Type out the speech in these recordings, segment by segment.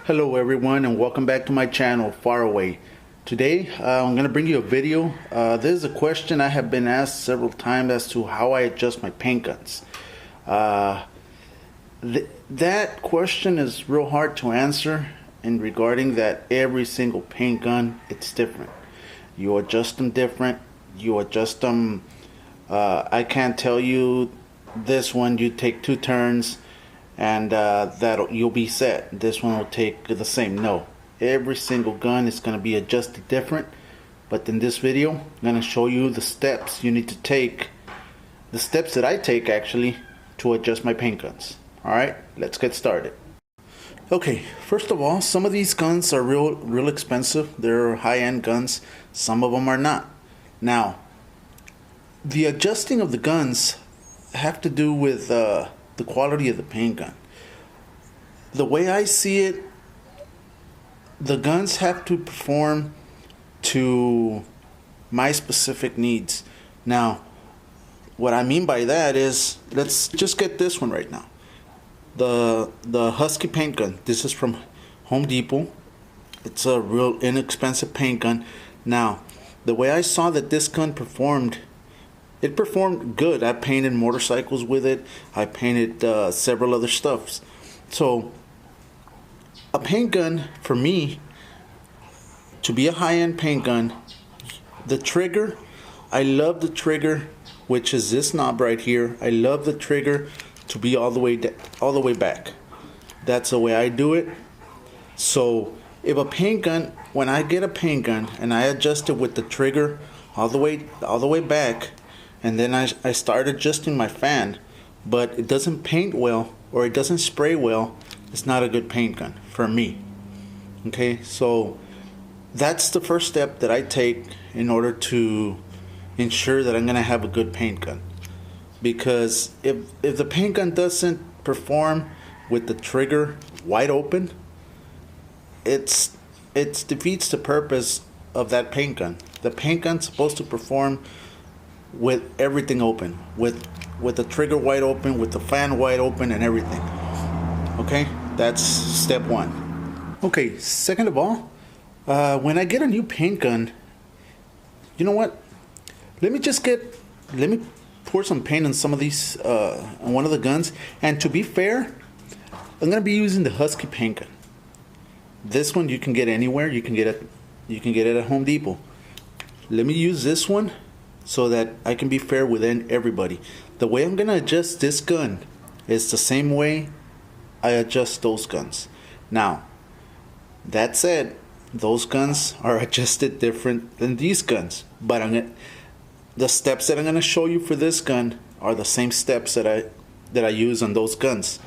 Hello everyone and welcome back to my channel Far Away. Today I'm going to bring you a video. This is a question I have been asked several times as to how I adjust my paint guns. That question is real hard to answer in regarding that every single paint gun, it's different. You adjust them different. You adjust them, I can't tell you this one you take 2 turns and that you'll be set. This one will take the same. No, every single gun is going to be adjusted different. But in this video I'm going to show you the steps you need to take, the steps that I take actually to adjust my paint guns. Alright, let's get started. Okay, first of all, some of these guns are real expensive. They're high-end guns. Some of them are not. Now, the adjusting of the guns have to do with the quality of the paint gun. The way I see it, the guns have to perform to my specific needs. Now, what I mean by that is, let's just get this one right now. The Husky paint gun. This is from Home Depot. It's a real inexpensive paint gun. Now, the way I saw that this gun performed, it performed good. I painted motorcycles with it. I painted several other stuffs. So a paint gun, for me, to be a high-end paint gun, the trigger, I love the trigger, which is this knob right here. I love the trigger to be all the way back. That's the way I do it. So if a paint gun, when I get a paint gun and I adjust it with the trigger all the way back, and then I start adjusting my fan, but it doesn't paint well or it doesn't spray well, it's not a good paint gun for me. Okay, so that's the first step that I take in order to ensure that I'm gonna have a good paint gun. Because if the paint gun doesn't perform with the trigger wide open, it defeats the purpose of that paint gun. The paint gun's supposed to perform with everything open, with the trigger wide open, with the fan wide open and everything. Okay, that's step 1. Okay, second of all, when I get a new paint gun, you know what, let me pour some paint on some of these, on one of the guns. And to be fair, I'm gonna be using the Husky paint gun. This one you can get anywhere. You can get it at Home Depot. Let me use this one so that I can be fair with everybody. The way I'm gonna adjust this gun is the same way I adjust those guns. Now, that said, those guns are adjusted different than these guns, but the steps that I'm gonna show you for this gun are the same steps that I use on those guns.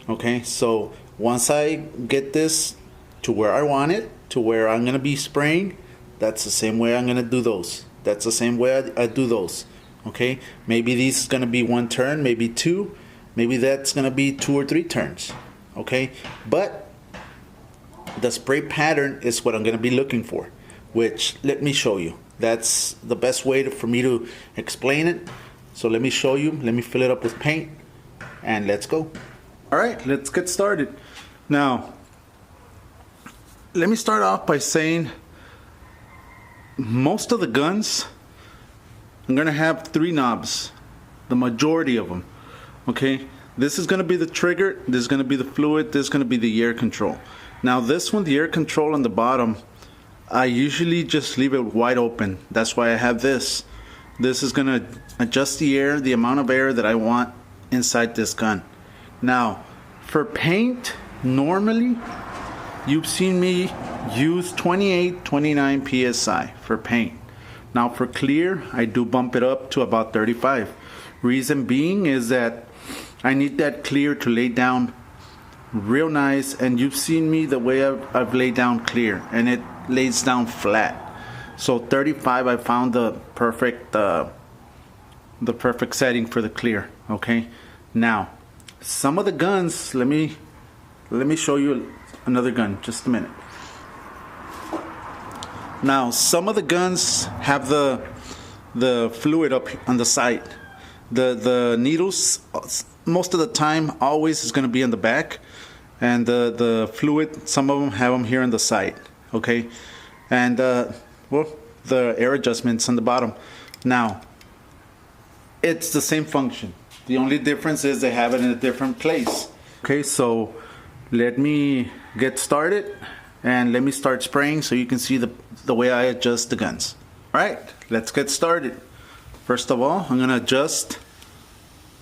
Okay, so once I get this to where I want it, to where I'm gonna be spraying, that's the same way I'm gonna do those. That's the same way I do those. Okay, maybe this is gonna be 1 turn, maybe 2, maybe that's gonna be 2 or 3 turns. Okay, but the spray pattern is what I'm gonna be looking for, which, let me show you. That's the best way for me to explain it. So let me show you. Let me fill it up with paint and let's go. All right, let's get started. Now, let me start off by saying most of the guns, I'm gonna have 3 knobs, the majority of them. Okay, this is gonna be the trigger, this is gonna be the fluid, this is gonna be the air control. Now this one, the air control on the bottom, I usually just leave it wide open. That's why I have this. This is gonna adjust the air, the amount of air that I want inside this gun. Now, for paint, normally, you've seen me use 28, 29 PSI for paint. Now for clear, I do bump it up to about 35. Reason being is that I need that clear to lay down real nice, and you've seen me the way I've laid down clear, and it lays down flat. So 35, I found the perfect setting for the clear. Okay, now some of the guns, let me show you another gun, just a minute. Now some of the guns have the fluid up on the side. The needles most of the time always is going to be in the back, and the fluid, some of them have them here on the side, okay, and well, the air adjustments on the bottom. Now it's the same function, the only difference is they have it in a different place. Okay, so let me get started and let me start spraying so you can see the way I adjust the guns. All right, let's get started. First of all, I'm gonna adjust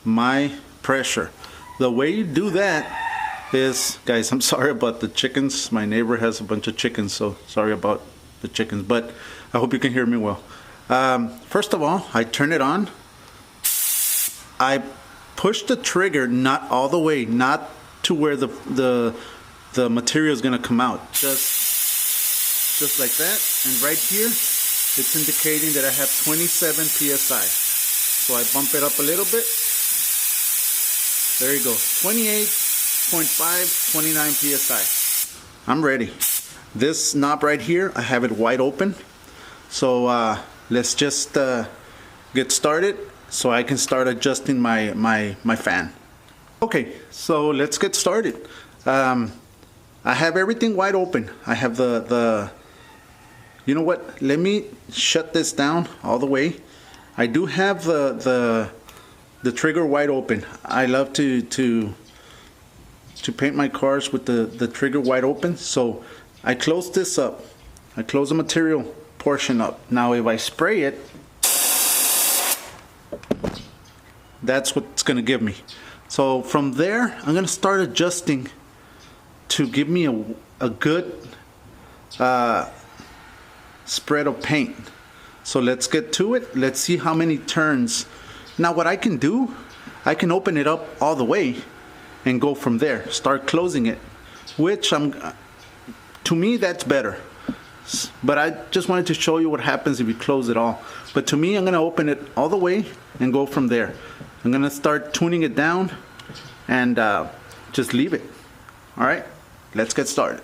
my pressure. The way you do that is, guys, I'm sorry about the chickens. My neighbor has a bunch of chickens, so sorry about the chickens, but I hope you can hear me well. First of all, I turn it on. I push the trigger not all the way, not to where the material is gonna come out. Just like that, and right here, it's indicating that I have 27 PSI. So I bump it up a little bit. There you go, 28.5, 29 PSI. I'm ready. This knob right here, I have it wide open. So let's just get started so I can start adjusting my fan. Okay, so let's get started. I have everything wide open. I have the you know what? Let me shut this down all the way. I do have the trigger wide open. I love to paint my cars with the trigger wide open. So I close this up. I close the material portion up. Now if I spray it, that's what it's gonna give me. So from there, I'm gonna start adjusting to give me a good spread of paint. So let's get to it. Let's see how many turns. Now what I can do, I can open it up all the way and go from there, start closing it, which to me that's better. But I just wanted to show you what happens if you close it all. But to me, I'm gonna open it all the way and go from there. I'm gonna start tuning it down and just leave it. All right, let's get started.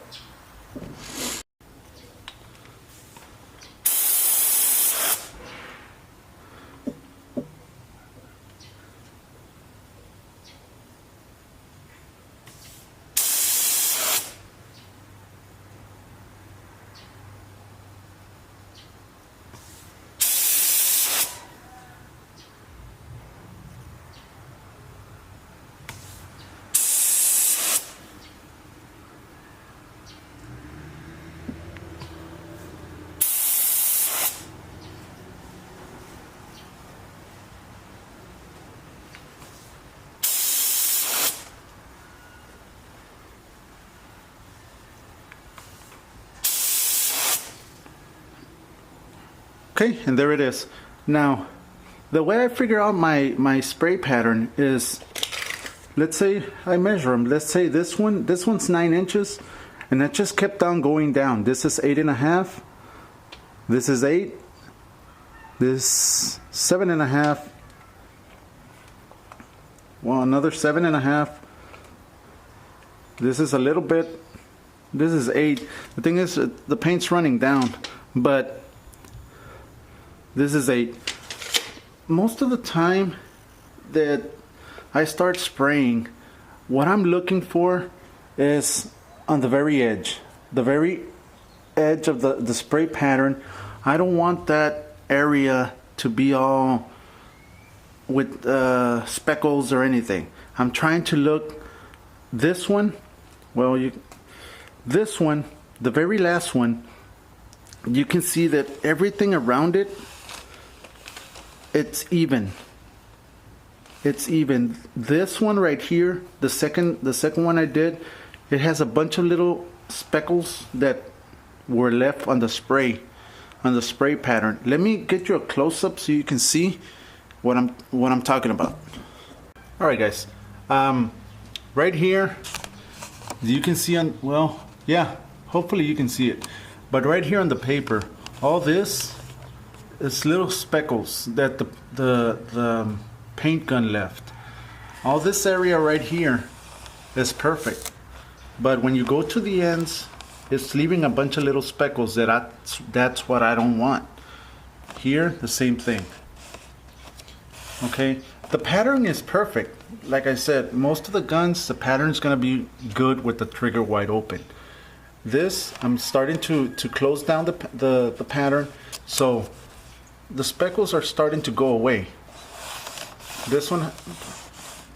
Okay, and there it is. Now, the way I figure out my spray pattern is, let's say I measure them. Let's say this one's 9 inches, and that just kept on going down. This is 8.5. This is 8. This 7.5. Well, another 7.5. This is a little bit. This is 8. The thing is, the paint's running down, but this is 8. Most of the time that I start spraying, what I'm looking for is on the very edge of the spray pattern. I don't want that area to be all with speckles or anything. I'm trying to look, this one, this one, the very last one, you can see that everything around it, it's even. It's even. This one right here, the second one I did, it has a bunch of little speckles that were left on the spray pattern. Let me get you a close-up so you can see what I'm talking about. All right, guys. Right here, you can see on, well, yeah, hopefully you can see it. But right here on the paper, all this is little speckles that the paint gun left. All this area right here is perfect. But when you go to the ends, it's leaving a bunch of little speckles that's what I don't want. Here, the same thing. Okay, The pattern is perfect. Like I said, most of the guns, the pattern is going to be good with the trigger wide open. This, I'm starting to close down the pattern, so the speckles are starting to go away. This one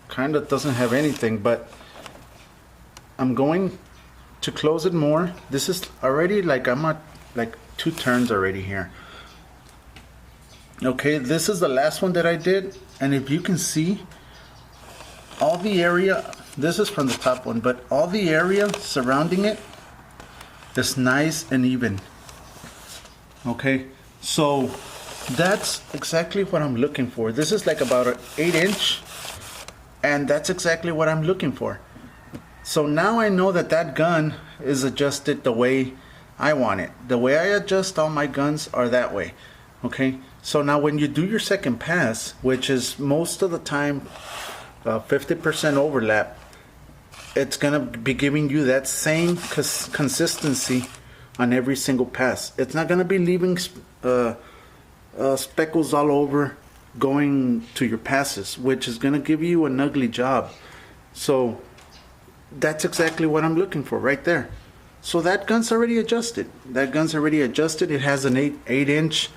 kind of doesn't have anything, but I'm going to close it more. This is already like, I'm at like 2 turns already here. Okay, this is the last one that I did, and if you can see, all the area, this is from the top one, but all the area surrounding it is nice and even. Okay, so that's exactly what I'm looking for. This is like about an 8-inch, and that's exactly what I'm looking for. So now I know that that gun is adjusted the way I want it. The way I adjust all my guns are that way. Okay, so now when you do your second pass, which is most of the time 50% overlap, it's gonna be giving you that same consistency on every single pass. It's not gonna be leaving speckles all over going to your passes, which is gonna give you an ugly job. So that's exactly what I'm looking for right there. So that gun's already adjusted. That gun's already adjusted. It has an 8-inch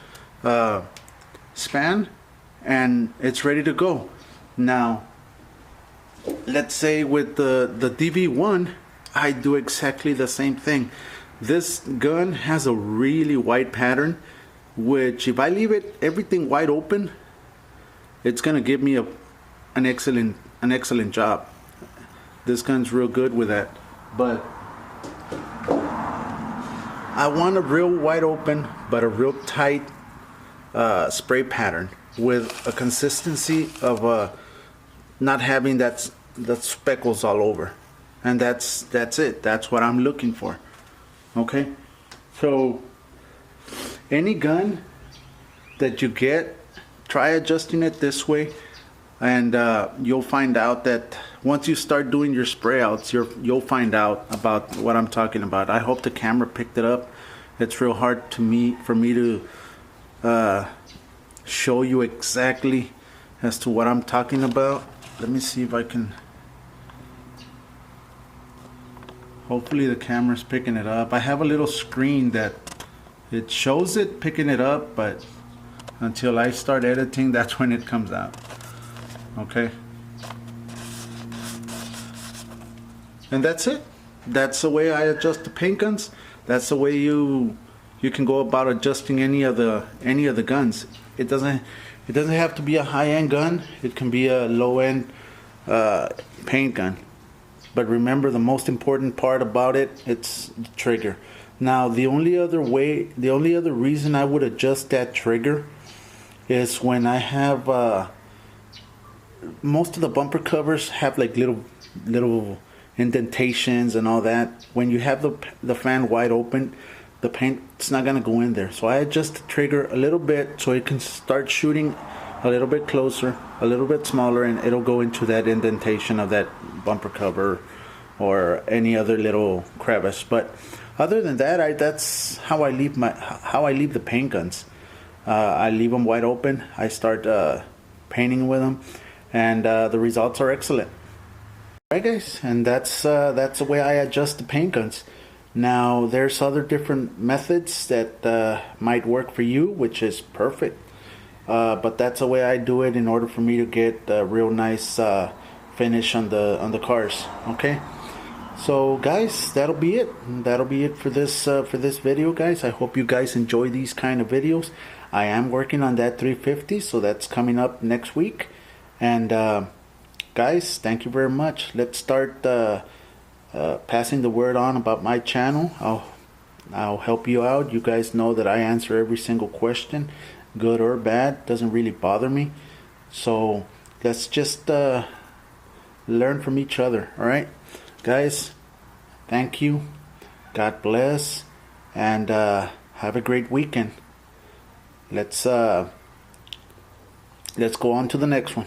span, and it's ready to go. Now, let's say with the DV1, I do exactly the same thing. This gun has a really wide pattern, which if I leave it everything wide open, it's gonna give me an excellent job. This gun's real good with that, but I want a real wide open but a real tight spray pattern with a consistency of not having that speckles all over, and that's it. That's what I'm looking for. Okay, so any gun that you get, try adjusting it this way, and you'll find out that once you start doing your spray outs, you'll find out about what I'm talking about. I hope the camera picked it up. It's real hard for me to show you exactly as to what I'm talking about. Let me see if I can. Hopefully the camera's picking it up. I have a little screen that it shows it picking it up, but until I start editing, that's when it comes out. Okay, and that's it. That's the way I adjust the paint guns. That's the way you can go about adjusting any of the guns. It doesn't have to be a high-end gun. It can be a low-end paint gun. But remember, the most important part about it's the trigger. Now, the only other reason I would adjust that trigger is when I have most of the bumper covers have like little indentations and all that. When you have the fan wide open, the paint's not gonna go in there. So I adjust the trigger a little bit so it can start shooting a little bit closer, a little bit smaller, and it'll go into that indentation of that bumper cover or any other little crevice. But other than that, that's how I leave the paint guns. I leave them wide open. I start painting with them, and the results are excellent. Alright guys, and that's the way I adjust the paint guns. Now there's other different methods that might work for you, which is perfect. But that's the way I do it in order for me to get a real nice finish on the cars. Okay, so guys, that'll be it. That'll be it for this video, guys. I hope you guys enjoy these kind of videos. I am working on that 350, so that's coming up next week. And guys, thank you very much. Let's start passing the word on about my channel. I'll help you out. You guys know that I answer every single question, good or bad. Doesn't really bother me. So let's just learn from each other. All right, guys, thank you. God bless, and have a great weekend. Let's go on to the next one.